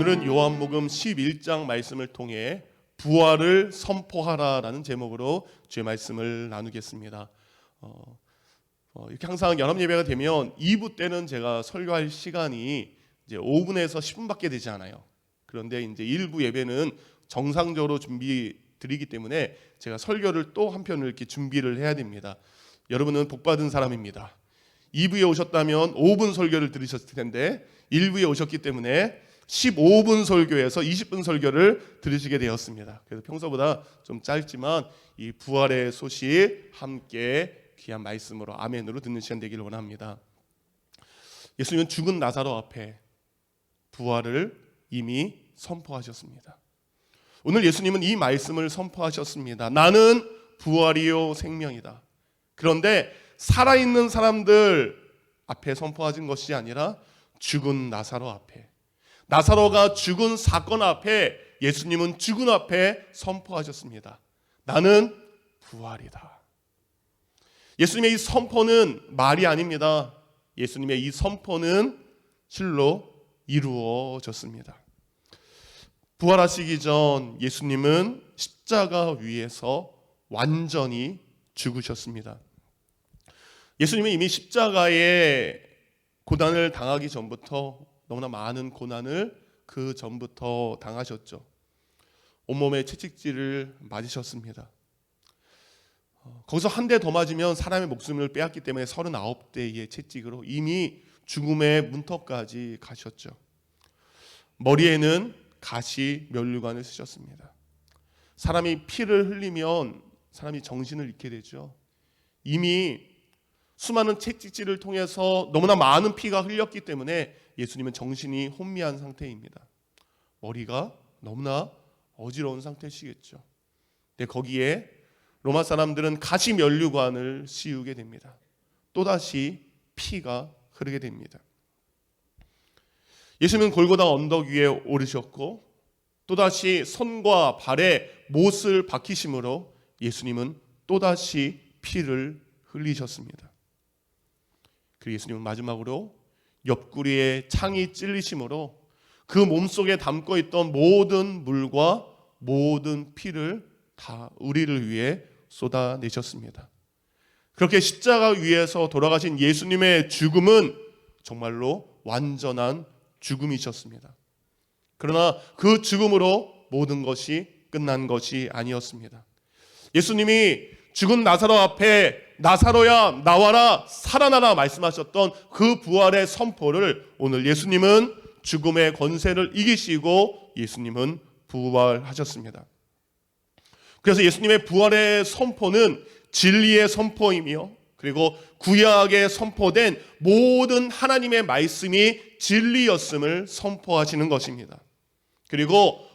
오늘은 요한복음 11장 말씀을 통해 부활을 선포하라라는 제목으로 주의 말씀을 나누겠습니다. 이렇게 항상 연합 예배가 되면 2부 때는 제가 설교할 시간이 이제 5분에서 10분밖에 되지 않아요. 그런데 이제 1부 예배는 정상적으로 준비 드리기 때문에 제가 설교를 또 한편을 이렇게 준비를 해야 됩니다. 여러분은 복받은 사람입니다. 2부에 오셨다면 5분 설교를 들으셨을 텐데 1부에 오셨기 때문에 15분 설교에서 20분 설교를 들으시게 되었습니다. 그래서 평소보다 좀 짧지만 이 부활의 소식 함께 귀한 말씀으로 아멘으로 듣는 시간 되기를 원합니다. 예수님은 죽은 나사로 앞에 부활을 이미 선포하셨습니다. 오늘 예수님은 이 말씀을 선포하셨습니다. 나는 부활이요 생명이다. 그런데 살아있는 사람들 앞에 선포하신 것이 아니라 죽은 나사로 앞에, 나사로가 죽은 사건 앞에 예수님은 죽은 앞에 선포하셨습니다. 나는 부활이다. 예수님의 이 선포는 말이 아닙니다. 예수님의 이 선포는 실로 이루어졌습니다. 부활하시기 전 예수님은 십자가 위에서 완전히 죽으셨습니다. 예수님은 이미 십자가에 고난을 당하기 전부터 너무나 많은 고난을 그 전부터 당하셨죠. 온몸에 채찍질을 맞으셨습니다. 거기서 한 대 더 맞으면 사람의 목숨을 빼앗기 때문에 39대의 채찍으로 이미 죽음의 문턱까지 가셨죠. 머리에는 가시 면류관을 쓰셨습니다. 사람이 피를 흘리면 사람이 정신을 잃게 되죠. 이미 수많은 채찍질을 통해서 너무나 많은 피가 흘렸기 때문에 예수님은 정신이 혼미한 상태입니다. 머리가 너무나 어지러운 상태시겠죠. 근데 거기에 로마 사람들은 가시 면류관을 씌우게 됩니다. 또다시 피가 흐르게 됩니다. 예수님은 골고다 언덕 위에 오르셨고 또다시 손과 발에 못을 박히심으로 예수님은 또다시 피를 흘리셨습니다. 그리고 예수님은 마지막으로 옆구리에 창이 찔리심으로 그 몸속에 담고 있던 모든 물과 모든 피를 다 우리를 위해 쏟아내셨습니다. 그렇게 십자가 위에서 돌아가신 예수님의 죽음은 정말로 완전한 죽음이셨습니다. 그러나 그 죽음으로 모든 것이 끝난 것이 아니었습니다. 예수님이 죽은 나사로 앞에 나사로야 나와라 살아나라 말씀하셨던 그 부활의 선포를 오늘 예수님은 죽음의 권세를 이기시고 예수님은 부활하셨습니다. 그래서 예수님의 부활의 선포는 진리의 선포이며 그리고 구약에 선포된 모든 하나님의 말씀이 진리였음을 선포하시는 것입니다. 그리고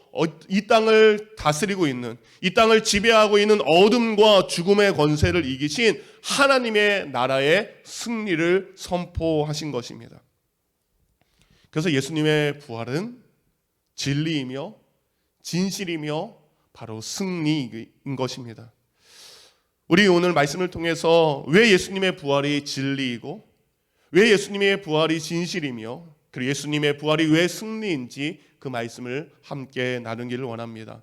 이 땅을 다스리고 있는, 이 땅을 지배하고 있는 어둠과 죽음의 권세를 이기신 하나님의 나라의 승리를 선포하신 것입니다. 그래서 예수님의 부활은 진리이며 진실이며 바로 승리인 것입니다. 우리 오늘 말씀을 통해서 왜 예수님의 부활이 진리이고 왜 예수님의 부활이 진실이며 그리고 예수님의 부활이 왜 승리인지 그 말씀을 함께 나누기를 원합니다.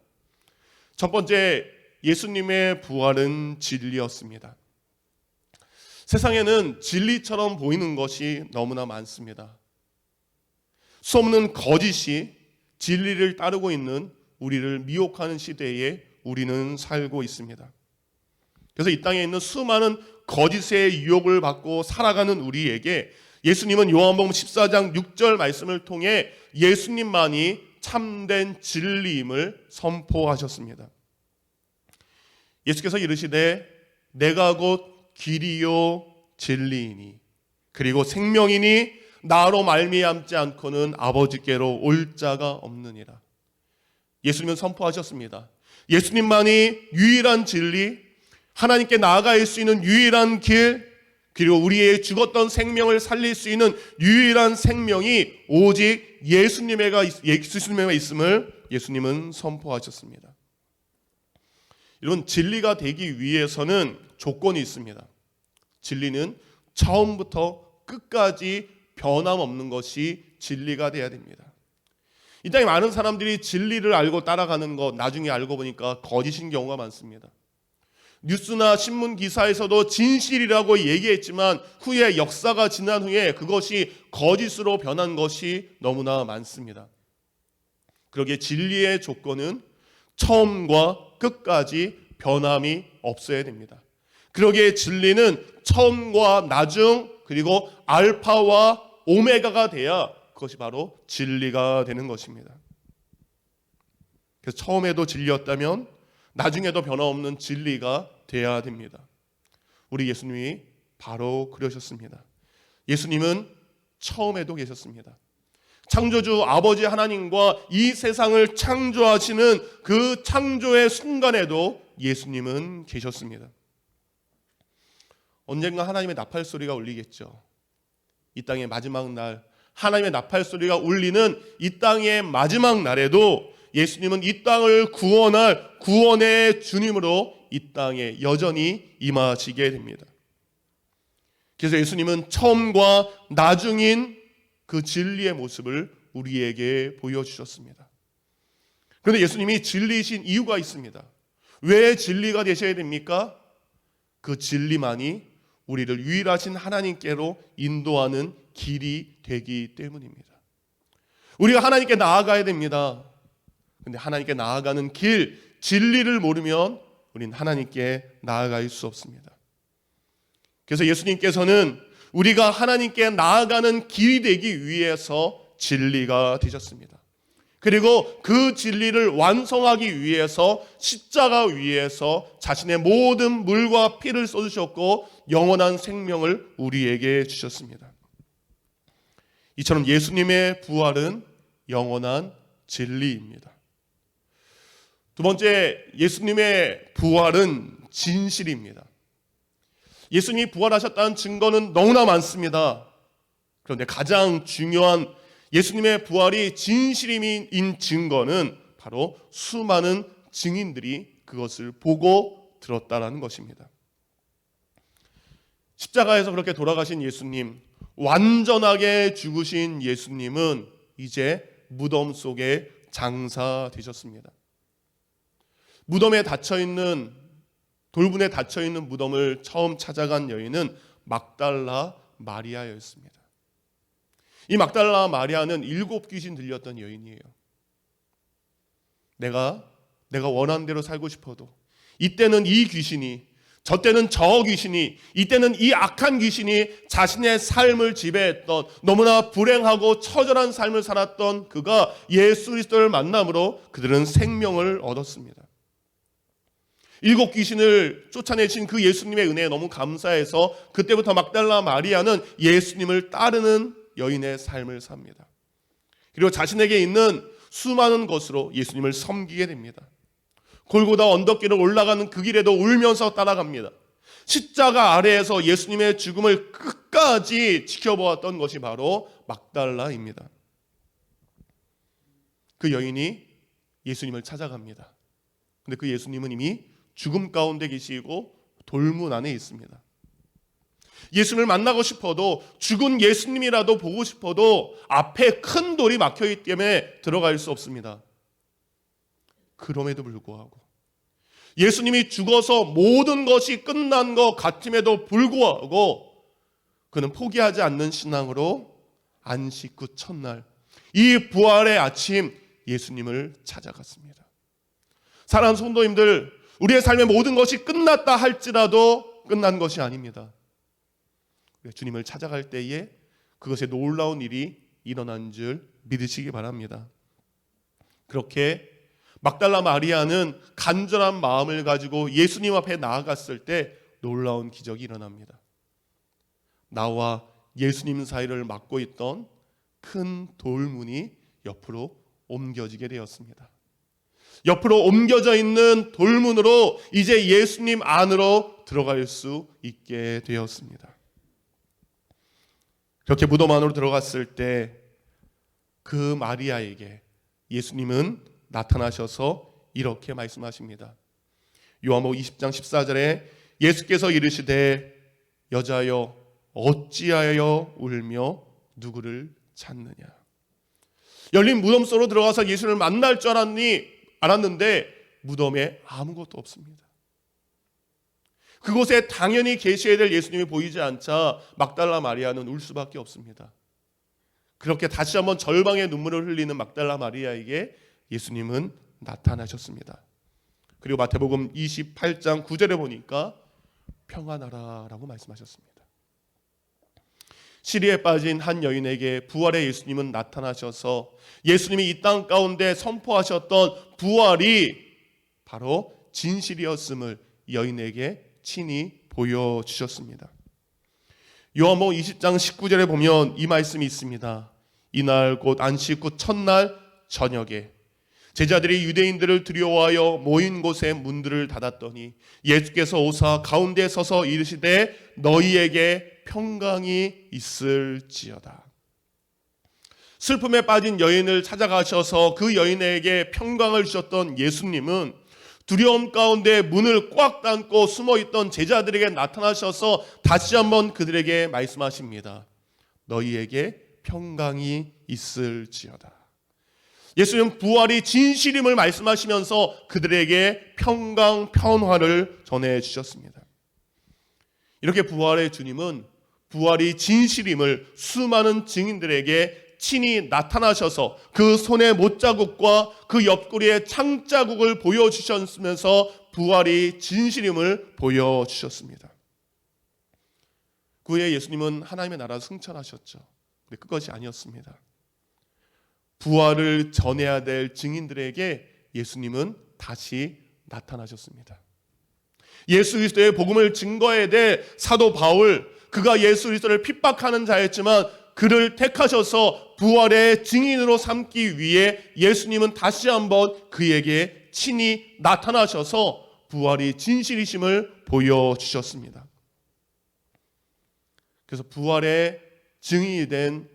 첫 번째, 예수님의 부활은 진리였습니다. 세상에는 진리처럼 보이는 것이 너무나 많습니다. 수없는 거짓이 진리를 따르고 있는 우리를 미혹하는 시대에 우리는 살고 있습니다. 그래서 이 땅에 있는 수많은 거짓의 유혹을 받고 살아가는 우리에게 예수님은 요한복음 14장 6절 말씀을 통해 예수님만이 참된 진리임을 선포하셨습니다. 예수께서 이르시되 내가 곧 길이요 진리이니 그리고 생명이니 나로 말미암지 않고는 아버지께로 올 자가 없느니라. 예수님은 선포하셨습니다. 예수님만이 유일한 진리, 하나님께 나아갈 수 있는 유일한 길, 그리고 우리의 죽었던 생명을 살릴 수 있는 유일한 생명이 오직 예수님에 있음을 예수님은 선포하셨습니다. 이런 진리가 되기 위해서는 조건이 있습니다. 진리는 처음부터 끝까지 변함없는 것이 진리가 되어야 됩니다. 이 땅에 많은 사람들이 진리를 알고 따라가는 것 나중에 알고 보니까 거짓인 경우가 많습니다. 뉴스나 신문 기사에서도 진실이라고 얘기했지만 후에 역사가 지난 후에 그것이 거짓으로 변한 것이 너무나 많습니다. 그러기에 진리의 조건은 처음과 끝까지 변함이 없어야 됩니다. 그러기에 진리는 처음과 나중 그리고 알파와 오메가가 돼야 그것이 바로 진리가 되는 것입니다. 그래서 처음에도 진리였다면 나중에도 변함없는 진리가 돼야 됩니다. 우리 예수님이 바로 그러셨습니다. 예수님은 처음에도 계셨습니다. 창조주 아버지 하나님과 이 세상을 창조하시는 그 창조의 순간에도 예수님은 계셨습니다. 언젠가 하나님의 나팔 소리가 울리겠죠. 이 땅의 마지막 날 하나님의 나팔 소리가 울리는 이 땅의 마지막 날에도 예수님은 이 땅을 구원할 구원의 주님으로 이 땅에 여전히 임하시게 됩니다. 그래서 예수님은 처음과 나중인 그 진리의 모습을 우리에게 보여주셨습니다. 그런데 예수님이 진리이신 이유가 있습니다. 왜 진리가 되셔야 됩니까? 그 진리만이 우리를 유일하신 하나님께로 인도하는 길이 되기 때문입니다. 우리가 하나님께 나아가야 됩니다. 그런데 하나님께 나아가는 길, 진리를 모르면 우리는 하나님께 나아갈 수 없습니다. 그래서 예수님께서는 우리가 하나님께 나아가는 길이 되기 위해서 진리가 되셨습니다. 그리고 그 진리를 완성하기 위해서 십자가 위에서 자신의 모든 물과 피를 쏟으셨고 영원한 생명을 우리에게 주셨습니다. 이처럼 예수님의 부활은 영원한 진리입니다. 두 번째, 예수님의 부활은 진실입니다. 예수님이 부활하셨다는 증거는 너무나 많습니다. 그런데 가장 중요한 예수님의 부활이 진실인 증거는 바로 수많은 증인들이 그것을 보고 들었다라는 것입니다. 십자가에서 그렇게 돌아가신 예수님, 완전하게 죽으신 예수님은 이제 무덤 속에 장사되셨습니다. 무덤에 닫혀있는 돌문에 닫혀있는 무덤을 처음 찾아간 여인은 막달라 마리아였습니다. 이 막달라 마리아는 7 귀신 들렸던 여인이에요. 내가 원하는 대로 살고 싶어도 이때는 이 귀신이, 저때는 저 귀신이, 이때는 이 악한 귀신이 자신의 삶을 지배했던, 너무나 불행하고 처절한 삶을 살았던 그가 예수 그리스도를 만남으로 그들은 생명을 얻었습니다. 7 귀신을 쫓아내신 그 예수님의 은혜에 너무 감사해서 그때부터 막달라 마리아는 예수님을 따르는 여인의 삶을 삽니다. 그리고 자신에게 있는 수많은 것으로 예수님을 섬기게 됩니다. 골고다 언덕길을 올라가는 그 길에도 울면서 따라갑니다. 십자가 아래에서 예수님의 죽음을 끝까지 지켜보았던 것이 바로 막달라입니다. 그 여인이 예수님을 찾아갑니다. 근데 그 예수님은 이미 죽음 가운데 계시고 돌문 안에 있습니다. 예수님을 만나고 싶어도, 죽은 예수님이라도 보고 싶어도 앞에 큰 돌이 막혀있기 때문에 들어갈 수 없습니다. 그럼에도 불구하고 예수님이 죽어서 모든 것이 끝난 것 같음에도 불구하고 그는 포기하지 않는 신앙으로 안식 후 첫날 이 부활의 아침 예수님을 찾아갔습니다. 사랑하는 성도님들, 우리의 삶의 모든 것이 끝났다 할지라도 끝난 것이 아닙니다. 주님을 찾아갈 때에 그것에 놀라운 일이 일어난 줄 믿으시기 바랍니다. 그렇게 막달라 마리아는 간절한 마음을 가지고 예수님 앞에 나아갔을 때 놀라운 기적이 일어납니다. 나와 예수님 사이를 막고 있던 큰 돌문이 옆으로 옮겨지게 되었습니다. 옆으로 옮겨져 있는 돌문으로 이제 예수님 안으로 들어갈 수 있게 되었습니다. 그렇게 무덤 안으로 들어갔을 때 그 마리아에게 예수님은 나타나셔서 이렇게 말씀하십니다. 요한복음 20장 14절에 예수께서 이르시되 여자여 어찌하여 울며 누구를 찾느냐. 열린 무덤 속으로 들어가서 예수를 만날 줄 알았는데 무덤에 아무것도 없습니다. 그곳에 당연히 계셔야 될 예수님이 보이지 않자 막달라 마리아는 울 수밖에 없습니다. 그렇게 다시 한번 절망의 눈물을 흘리는 막달라 마리아에게 예수님은 나타나셨습니다. 그리고 마태복음 28장 9절에 보니까 평안하라 라고 말씀하셨습니다. 시리에 빠진 한 여인에게 부활의 예수님은 나타나셔서 예수님이 이 땅 가운데 선포하셨던 부활이 바로 진실이었음을 여인에게 친히 보여주셨습니다. 요한복음 20장 19절에 보면 이 말씀이 있습니다. 이날 곧 안식 후 첫날 저녁에 제자들이 유대인들을 두려워하여 모인 곳에 문들을 닫았더니 예수께서 오사 가운데 서서 이르시되 너희에게 평강이 있을지어다. 슬픔에 빠진 여인을 찾아가셔서 그 여인에게 평강을 주셨던 예수님은 두려움 가운데 문을 꽉 닫고 숨어있던 제자들에게 나타나셔서 다시 한번 그들에게 말씀하십니다. 너희에게 평강이 있을지어다. 예수님은 부활이 진실임을 말씀하시면서 그들에게 평강, 평화를 전해주셨습니다. 이렇게 부활의 주님은 부활이 진실임을 수많은 증인들에게 친히 나타나셔서 그 손의 못자국과 그 옆구리의 창자국을 보여주셨으면서 부활이 진실임을 보여주셨습니다. 그 후에 예수님은 하나님의 나라 승천하셨죠. 근데 그것이 아니었습니다. 부활을 전해야 될 증인들에게 예수님은 다시 나타나셨습니다. 예수 그리스도의 복음을 증거해야 될 사도 바울, 그가 예수 그리스도를 핍박하는 자였지만 그를 택하셔서 부활의 증인으로 삼기 위해 예수님은 다시 한번 그에게 친히 나타나셔서 부활이 진실이심을 보여주셨습니다. 그래서 부활의 증인이 된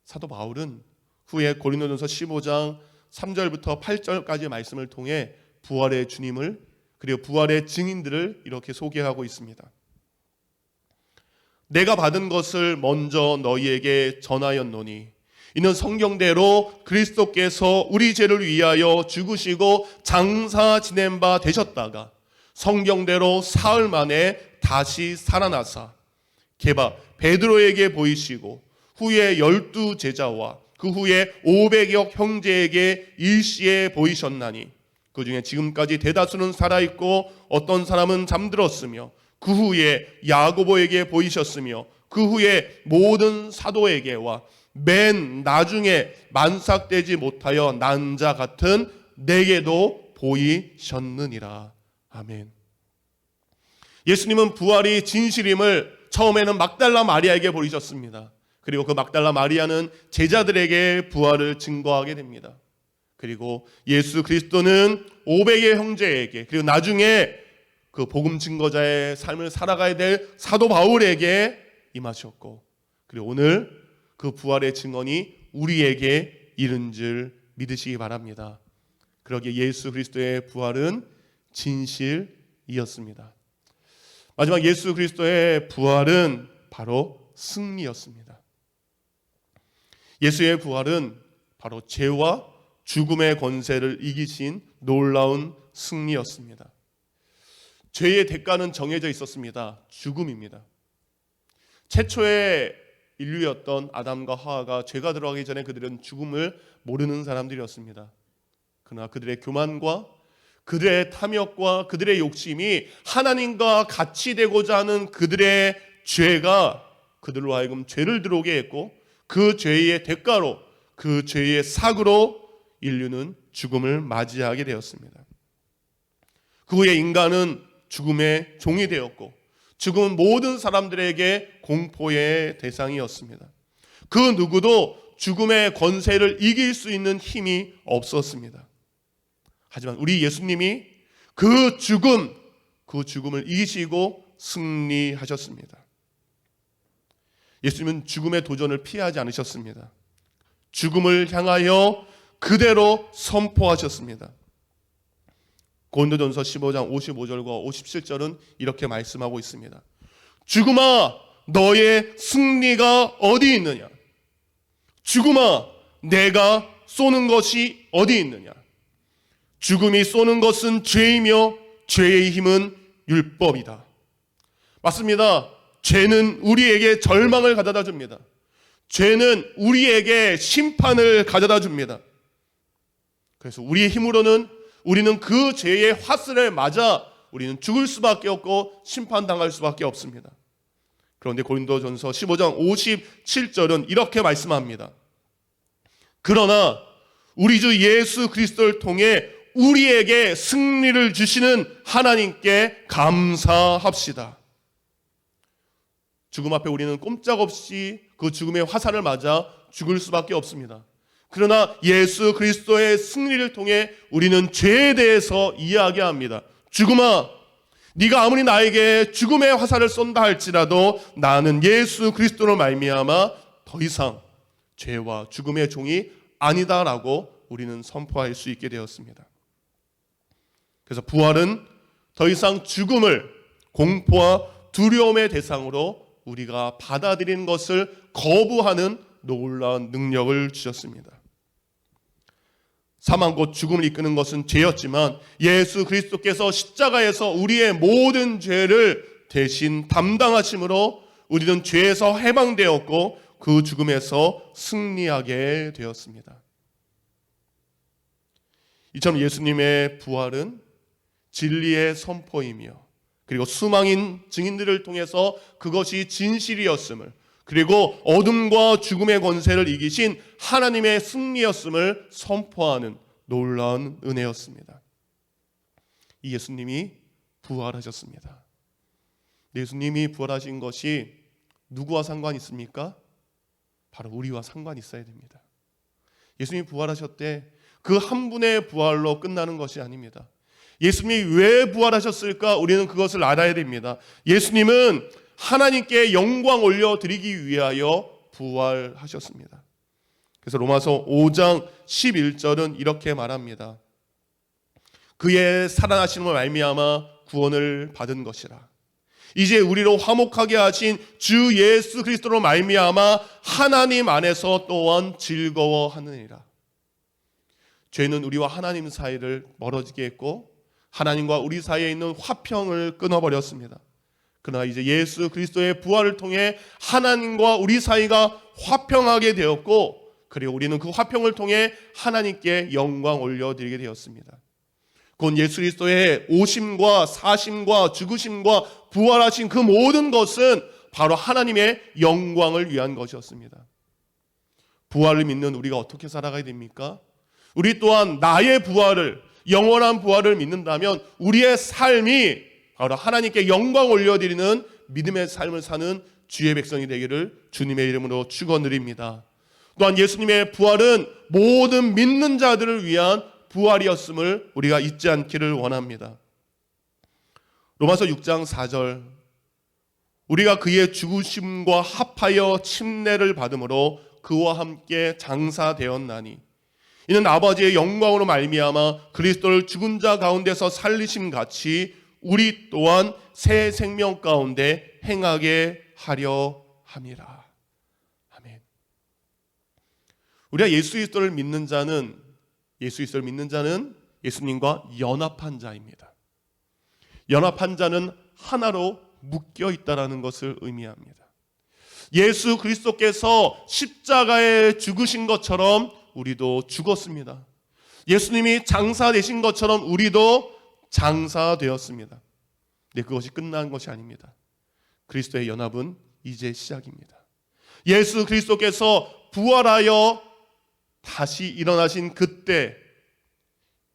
사도 바울은 후에 고린도전서 15장 3절부터 8절까지의 말씀을 통해 부활의 주님을 그리고 부활의 증인들을 이렇게 소개하고 있습니다. 내가 받은 것을 먼저 너희에게 전하였노니 이는 성경대로 그리스도께서 우리 죄를 위하여 죽으시고 장사 지낸 바 되셨다가 성경대로 사흘 만에 다시 살아나사 게바 베드로에게 보이시고 후에 12 제자와 그 후에 500여 형제에게 일시에 보이셨나니 그 중에 지금까지 대다수는 살아있고 어떤 사람은 잠들었으며 그 후에 야고보에게 보이셨으며 그 후에 모든 사도에게와 맨 나중에 만삭되지 못하여 난 자 같은 내게도 보이셨느니라. 아멘. 예수님은 부활이 진실임을 처음에는 막달라 마리아에게 보이셨습니다. 그리고 그 막달라 마리아는 제자들에게 부활을 증거하게 됩니다. 그리고 예수 그리스도는 500의 형제에게 그리고 나중에 그 복음 증거자의 삶을 살아가야 될 사도 바울에게 임하셨고 그리고 오늘 그 부활의 증언이 우리에게 이른 줄 믿으시기 바랍니다. 그러기에 예수 그리스도의 부활은 진실이었습니다. 마지막 예수 그리스도의 부활은 바로 승리였습니다. 예수의 부활은 바로 죄와 죽음의 권세를 이기신 놀라운 승리였습니다. 죄의 대가는 정해져 있었습니다. 죽음입니다. 최초의 인류였던 아담과 하와가 죄가 들어가기 전에 그들은 죽음을 모르는 사람들이었습니다. 그러나 그들의 교만과 그들의 탐욕과 그들의 욕심이 하나님과 같이 되고자 하는 그들의 죄가 그들로 하여금 죄를 들어오게 했고 그 죄의 대가로 그 죄의 삭으로 인류는 죽음을 맞이하게 되었습니다. 그 후에 인간은 죽음의 종이 되었고 죽음은 모든 사람들에게 공포의 대상이었습니다. 그 누구도 죽음의 권세를 이길 수 있는 힘이 없었습니다. 하지만 우리 예수님이 그 죽음을 이기시고 승리하셨습니다. 예수님은 죽음의 도전을 피하지 않으셨습니다. 죽음을 향하여 그대로 선포하셨습니다. 고린도전서 15장 55절과 57절은 이렇게 말씀하고 있습니다. 죽음아 너의 승리가 어디 있느냐? 죽음아 내가 쏘는 것이 어디 있느냐? 죽음이 쏘는 것은 죄이며 죄의 힘은 율법이다. 맞습니다. 죄는 우리에게 절망을 가져다 줍니다. 죄는 우리에게 심판을 가져다 줍니다. 그래서 우리의 힘으로는 우리는 그 죄의 화살을 맞아 우리는 죽을 수밖에 없고 심판당할 수밖에 없습니다. 그런데 고린도전서 15장 57절은 이렇게 말씀합니다. 그러나 우리 주 예수 그리스도를 통해 우리에게 승리를 주시는 하나님께 감사합시다. 죽음 앞에 우리는 꼼짝없이 그 죽음의 화살을 맞아 죽을 수밖에 없습니다. 그러나 예수 그리스도의 승리를 통해 우리는 죄에 대해서 이야기합니다. 죽음아, 네가 아무리 나에게 죽음의 화살을 쏜다 할지라도 나는 예수 그리스도로 말미암아 더 이상 죄와 죽음의 종이 아니다라고 우리는 선포할 수 있게 되었습니다. 그래서 부활은 더 이상 죽음을 공포와 두려움의 대상으로 우리가 받아들이는 것을 거부하는 놀라운 능력을 주셨습니다. 사망 곧 죽음을 이끄는 것은 죄였지만 예수 그리스도께서 십자가에서 우리의 모든 죄를 대신 담당하심으로 우리는 죄에서 해방되었고 그 죽음에서 승리하게 되었습니다. 이처럼 예수님의 부활은 진리의 선포이며 그리고 수많은 증인들을 통해서 그것이 진실이었음을, 그리고 어둠과 죽음의 권세를 이기신 하나님의 승리였음을 선포하는 놀라운 은혜였습니다. 이 예수님이 부활하셨습니다. 예수님이 부활하신 것이 누구와 상관이 있습니까? 바로 우리와 상관이 있어야 됩니다. 예수님이 부활하셨대 그 한 분의 부활로 끝나는 것이 아닙니다. 예수님이 왜 부활하셨을까? 우리는 그것을 알아야 됩니다. 예수님은 하나님께 영광 올려드리기 위하여 부활하셨습니다. 그래서 로마서 5장 11절은 이렇게 말합니다. 그의 살아나심을 말미암아 구원을 받은 것이라. 이제 우리로 화목하게 하신 주 예수 그리스도로 말미암아 하나님 안에서 또한 즐거워하느니라. 죄는 우리와 하나님 사이를 멀어지게 했고 하나님과 우리 사이에 있는 화평을 끊어버렸습니다. 그러나 이제 예수 그리스도의 부활을 통해 하나님과 우리 사이가 화평하게 되었고, 그리고 우리는 그 화평을 통해 하나님께 영광 올려드리게 되었습니다. 곧 예수 그리스도의 오심과 사심과 죽으심과 부활하신 그 모든 것은 바로 하나님의 영광을 위한 것이었습니다. 부활을 믿는 우리가 어떻게 살아가야 됩니까? 우리 또한 나의 부활을, 영원한 부활을 믿는다면 우리의 삶이 바로 하나님께 영광 올려드리는 믿음의 삶을 사는 주의 백성이 되기를 주님의 이름으로 축원드립니다. 또한 예수님의 부활은 모든 믿는 자들을 위한 부활이었음을 우리가 잊지 않기를 원합니다. 로마서 6장 4절, 우리가 그의 죽으심과 합하여 침례를 받음으로 그와 함께 장사되었나니 이는 아버지의 영광으로 말미암아 그리스도를 죽은 자 가운데서 살리심 같이 우리 또한 새 생명 가운데 행하게 하려 함이라. 아멘. 우리가 예수 그리스도를 믿는 자는 예수님과 연합한 자입니다. 연합한 자는 하나로 묶여 있다라는 것을 의미합니다. 예수 그리스도께서 십자가에 죽으신 것처럼 우리도 죽었습니다. 예수님이 장사되신 것처럼 우리도 장사되었습니다. 네, 그것이 끝난 것이 아닙니다. 그리스도의 연합은 이제 시작입니다. 예수 그리스도께서 부활하여 다시 일어나신 그때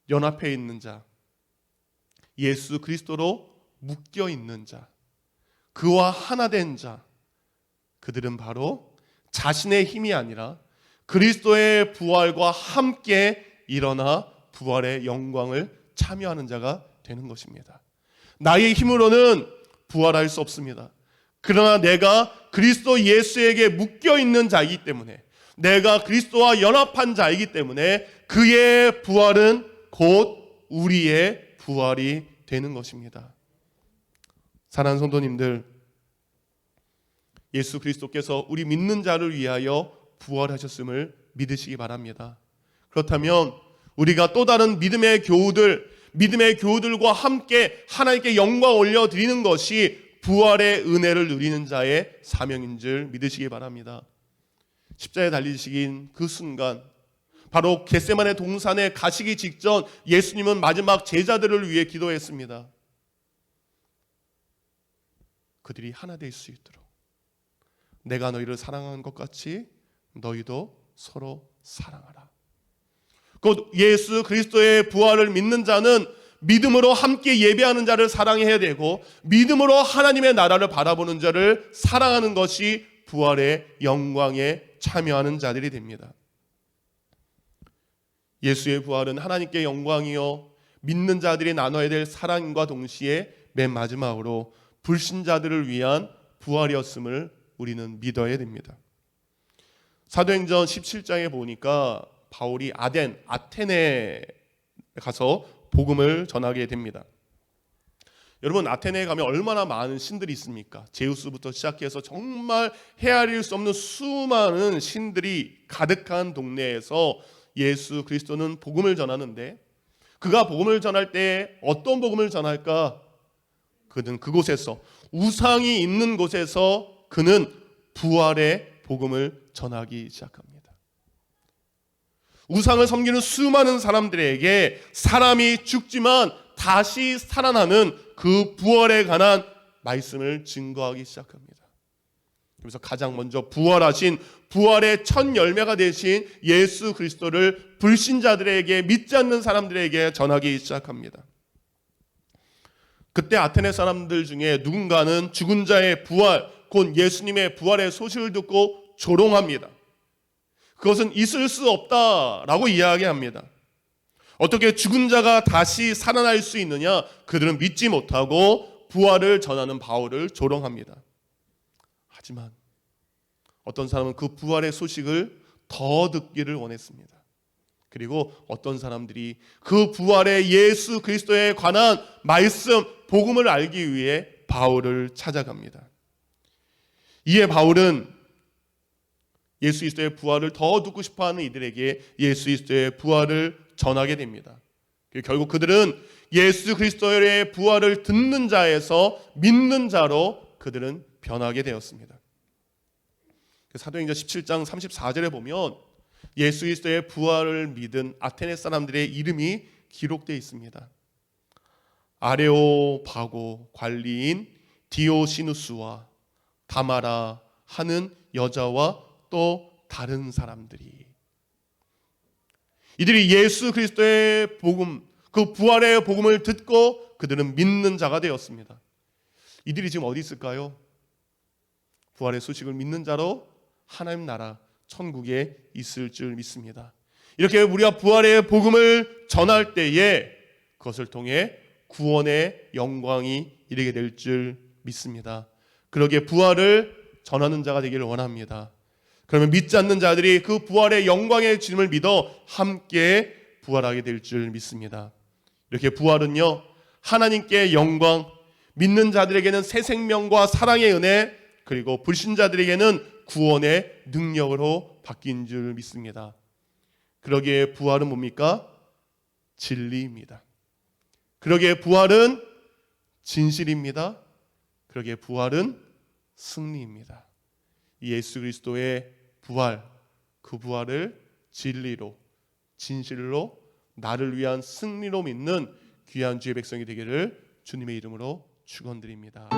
연합해 있는 자, 예수 그리스도로 묶여 있는 자, 그와 하나 된 자, 그들은 바로 자신의 힘이 아니라 그리스도의 부활과 함께 일어나 부활의 영광을 참여하는 자가 되는 것입니다. 나의 힘으로는 부활할 수 없습니다. 그러나 내가 그리스도 예수에게 묶여 있는 자이기 때문에, 내가 그리스도와 연합한 자이기 때문에 그의 부활은 곧 우리의 부활이 되는 것입니다. 사랑하는 성도님들, 예수 그리스도께서 우리 믿는 자를 위하여 부활하셨음을 믿으시기 바랍니다. 그렇다면 우리가 또 다른 믿음의 교우들과 함께 하나님께 영광 올려드리는 것이 부활의 은혜를 누리는 자의 사명인 줄 믿으시기 바랍니다. 십자가에 달리신 그 순간, 바로 겟세마네 동산에 가시기 직전 예수님은 마지막 제자들을 위해 기도했습니다. 그들이 하나 될 수 있도록 내가 너희를 사랑한 것 같이 너희도 서로 사랑하라. 곧 예수 그리스도의 부활을 믿는 자는 믿음으로 함께 예배하는 자를 사랑해야 되고, 믿음으로 하나님의 나라를 바라보는 자를 사랑하는 것이 부활의 영광에 참여하는 자들이 됩니다. 예수의 부활은 하나님께 영광이요 믿는 자들이 나눠야 될 사랑과 동시에 맨 마지막으로 불신자들을 위한 부활이었음을 우리는 믿어야 됩니다. 사도행전 17장에 보니까 바울이 아테네에 가서 복음을 전하게 됩니다. 여러분, 아테네에 가면 얼마나 많은 신들이 있습니까? 제우스부터 시작해서 정말 헤아릴 수 없는 수많은 신들이 가득한 동네에서 예수 그리스도는 복음을 전하는데, 그가 복음을 전할 때 어떤 복음을 전할까? 그는 그곳에서, 우상이 있는 곳에서 그는 부활의 복음을 전하기 시작합니다. 우상을 섬기는 수많은 사람들에게 사람이 죽지만 다시 살아나는 그 부활에 관한 말씀을 증거하기 시작합니다. 그래서 가장 먼저 부활하신, 부활의 첫 열매가 되신 예수 그리스도를 불신자들에게, 믿지 않는 사람들에게 전하기 시작합니다. 그때 아테네 사람들 중에 누군가는 죽은 자의 부활, 곧 예수님의 부활의 소식을 듣고 조롱합니다. 그것은 있을 수 없다라고 이야기합니다. 어떻게 죽은 자가 다시 살아날 수 있느냐? 그들은 믿지 못하고 부활을 전하는 바울을 조롱합니다. 하지만 어떤 사람은 그 부활의 소식을 더 듣기를 원했습니다. 그리고 어떤 사람들이 그 부활의 예수 그리스도에 관한 말씀, 복음을 알기 위해 바울을 찾아갑니다. 이에 바울은 예수 그리스도의 부활을 더 듣고 싶어하는 이들에게 예수 그리스도의 부활을 전하게 됩니다. 결국 그들은 예수 그리스도의 부활을 듣는 자에서 믿는 자로 그들은 변하게 되었습니다. 사도행전 17장 34절에 보면 예수 그리스도의 부활을 믿은 아테네 사람들의 이름이 기록되어 있습니다. 아레오바고 관리인 디오시누스와 다마라 하는 여자와 또 다른 사람들이, 이들이 예수 그리스도의 복음, 그 부활의 복음을 듣고 그들은 믿는 자가 되었습니다. 이들이 지금 어디 있을까요? 부활의 소식을 믿는 자로 하나님 나라 천국에 있을 줄 믿습니다. 이렇게 우리가 부활의 복음을 전할 때에 그것을 통해 구원의 영광이 이르게 될 줄 믿습니다. 그러기에 부활을 전하는 자가 되기를 원합니다. 그러면 믿지 않는 자들이 그 부활의 영광의 주님을 믿어 함께 부활하게 될 줄 믿습니다. 이렇게 부활은요, 하나님께 영광, 믿는 자들에게는 새 생명과 사랑의 은혜, 그리고 불신자들에게는 구원의 능력으로 바뀐 줄 믿습니다. 그러기에 부활은 뭡니까? 진리입니다. 그러기에 부활은 진실입니다. 그러기에 부활은 승리입니다. 예수 그리스도의 부활, 그 부활을 진리로, 진실로, 나를 위한 승리로 믿는 귀한 주의 백성이 되기를 주님의 이름으로 축원드립니다.